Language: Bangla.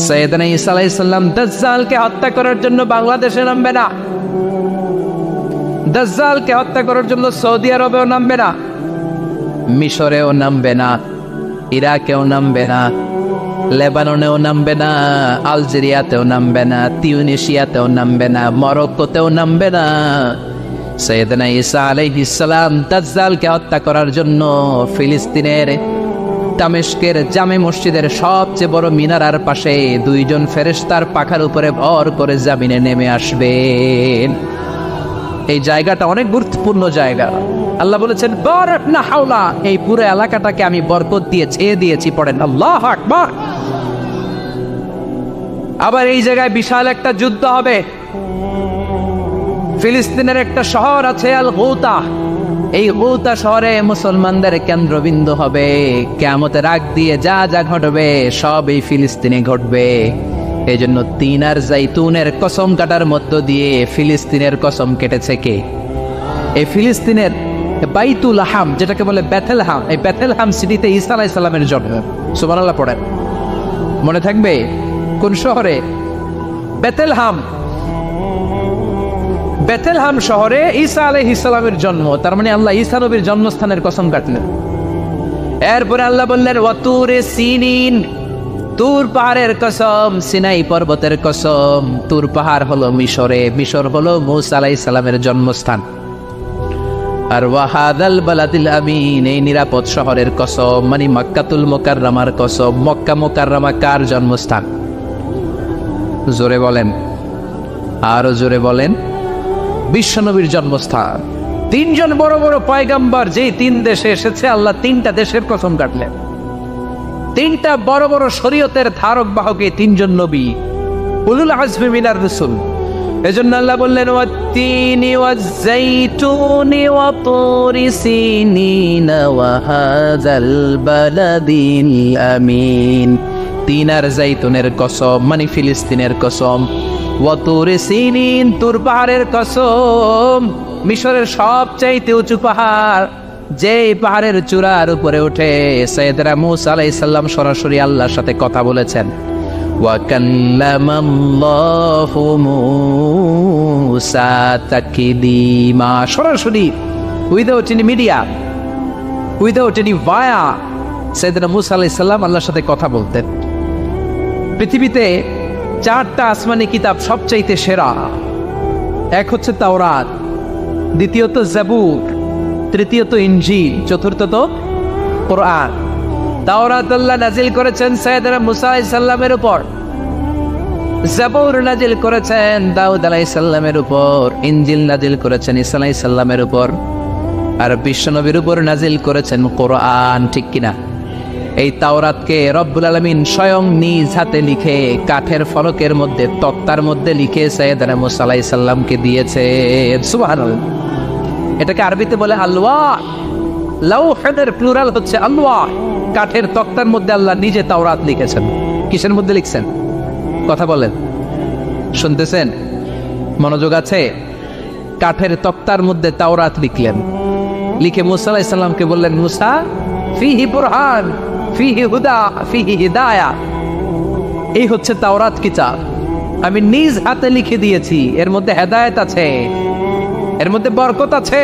সাইয়েদনা ঈসা আলাইহিস সালাম দাজ্জালকে হত্যা করার জন্য বাংলাদেশে নামবে না, দাজ্জালকে হত্যা করার জন্য সৌদি আরবেও নামবে না, মিশরেও নামবে না, ইরাকেও নামবে না, লেবাননেও নামবে না, আলজেরিয়াতেও নামবে না, তিউনিসিয়াতেও নামবে না, মরক্কোতেও নামবে না। সাইয়েদনা ঈসা আলাইহিস সালাম দাজ্জালকে হত্যা করার জন্য ফিলিস্তিনের দামেস্কের জামে মসজিদের সবচেয়ে বড় মিনারার পাশে দুইজন ফেরেশতার পাখার উপরে ভর করে জমিনে নেমে আসবেন। এই জায়গাটা অনেক গুরুত্বপূর্ণ জায়গা। আল্লাহ বলেছেন বারাক না হাওলা, এই পুরো এলাকাটাকে আমি বরকত দিয়ে ছেয়ে দিয়েছি। পড়েন আল্লাহু আকবার। আবার এই জায়গায় বিশাল একটা যুদ্ধ হবে। ফিলিস্তিনের একটা শহর আছে আল গৌতা, এই গৌতা শহরে মুসলমানদের কেন্দ্রবিন্দু হবে। কিয়ামতের আগ দিয়ে যা যা ঘটবে সব এই ফিলিস্তিনে ঘটবে। এই জন্য তিন আর জাইতুনের কসম কাটার মধ্য দিয়ে ফিলিস্তিনের কসম কেটেছে কে? এই ফিলিস্তিনের বাইতুল হাম, যেটাকে বলে বেথেলহাম, এই বেথেলহাম সিটিতে ঈসা আলাইহিস সালামের জন্ম। সুবহানাল্লাহ পড়েন। মনে থাকবে কোন শহরে? বেথেলহাম। বেথেলহাম শহরে ঈসা আলাইহিস সালামের জন্ম। তার মানে আল্লাহ ঈসা নবীর জন্মস্থানের কসম কাটলেন। এরপরে আল্লাহ বললেন ওয়াতুরে সিনিন, তুর পাহাড়ের কসম, সিনাই পর্বতের কসম। তুর পাহাড় হলো মিশরে, মিশর হলো মূসা আলাইহিস সালামের জন্মস্থান। আর ওয়াহাদাল বালাদিল আমিন, এই নিরাপদ শহরের কসম, মানে মক্কাতুল মুকাররমার কসম। মক্কা মুকাররমা কার জন্মস্থান? জোরে বলেন, আরো জোরে বলেন। বিশ্বনবীর জন্মস্থান। তিনজন বড় বড় পয়গাম্বর যেই তিন দেশে এসেছে, আল্লাহ তিনটা দেশের কসম কাটলেন। তিনটা বড় বড় শরীয়তের ধারক বাহক এই তিনজন নবী, উলুল আজমি মিনার রাসূল। এজন্য আল্লাহ বললেন ওয়াত্তিনি ওয়াজ-যাইতুনি ওয়া তুরি সিনিন ওয়া হাযাল বালাদিল আমিন। তিন আর জাইতুনের কসম, মানে ফিলিস্তিনের কসম। ওয়া তুরি সিনিন, তুর পাহাড়ের কসম, মিশরের সবচাইতে উঁচু পাহাড়, যে পাহাড়ের চূড়ার উপরে উঠে সাইয়েদনা মূসা আলাইহিস সালাম সরাসরি আল্লাহর সাথে কথা বলেছেন। ওয়া কাল্লামাল্লাহু মূসা তাকলিমা, সরাসরি without any media, without any via, সাইয়েদনা মূসা আলাইহিস সালাম আল্লাহর সাথে কথা বলতেন। পৃথিবীতে চারটা আসমানি কিতাব সবচাইতে সেরা। এক হচ্ছে তাওরাত, দ্বিতীয়ত জাবুর, তৃতীয়ত ইনজিল, চতুর্থত কোরআন। তাওরাত আল্লাহ নাজিল করেছেন সাইয়েদনা মূসা আলাইহিস সালামের উপর, জাবুর নাজিল করেছেন দাউদ আলাইহিস সালামের উপর, ইনজিল নাজিল করেছেন ঈসা আলাইহিস সালামের উপর, আর বিশ্বনবীর উপর নাজিল করেছেন কোরআন। ঠিক কিনা? এই তাওরাতকে রব্বুল আলামিন স্বয়ং নিজ হাতে লিখে কাঠের ফলকের মধ্যে, তক্তার মধ্যে লিখে সাইয়েদনা মূসা আলাইহিস সালামকে দিয়েছে। সুবহানাল্লাহ। এটাকে আরবিতে বলে আলওয়াহ। লাউহের প্লুরাল হচ্ছে আলওয়াহ। কাঠের তক্তার মধ্যে আল্লাহ নিজে তাওরাত লিখেছেন। কিসের মধ্যে লিখছেন? কথা বলেন, শুনতেছেন? মনোযোগ আছে? কাঠের তক্তার মধ্যে তাওরাত লিখলেন। লিখে মূসা আলাইহিস সালামকে বললেন, মূসা ফিহি বুরহান, ফিহি হুদা, ফিহি হিদায়া। এই হচ্ছে তাওরাত কিতাব, আমি নিজ হাতে লিখে দিয়েছি। এর মধ্যে হেদায়েত আছে, এর মধ্যে বরকত আছে।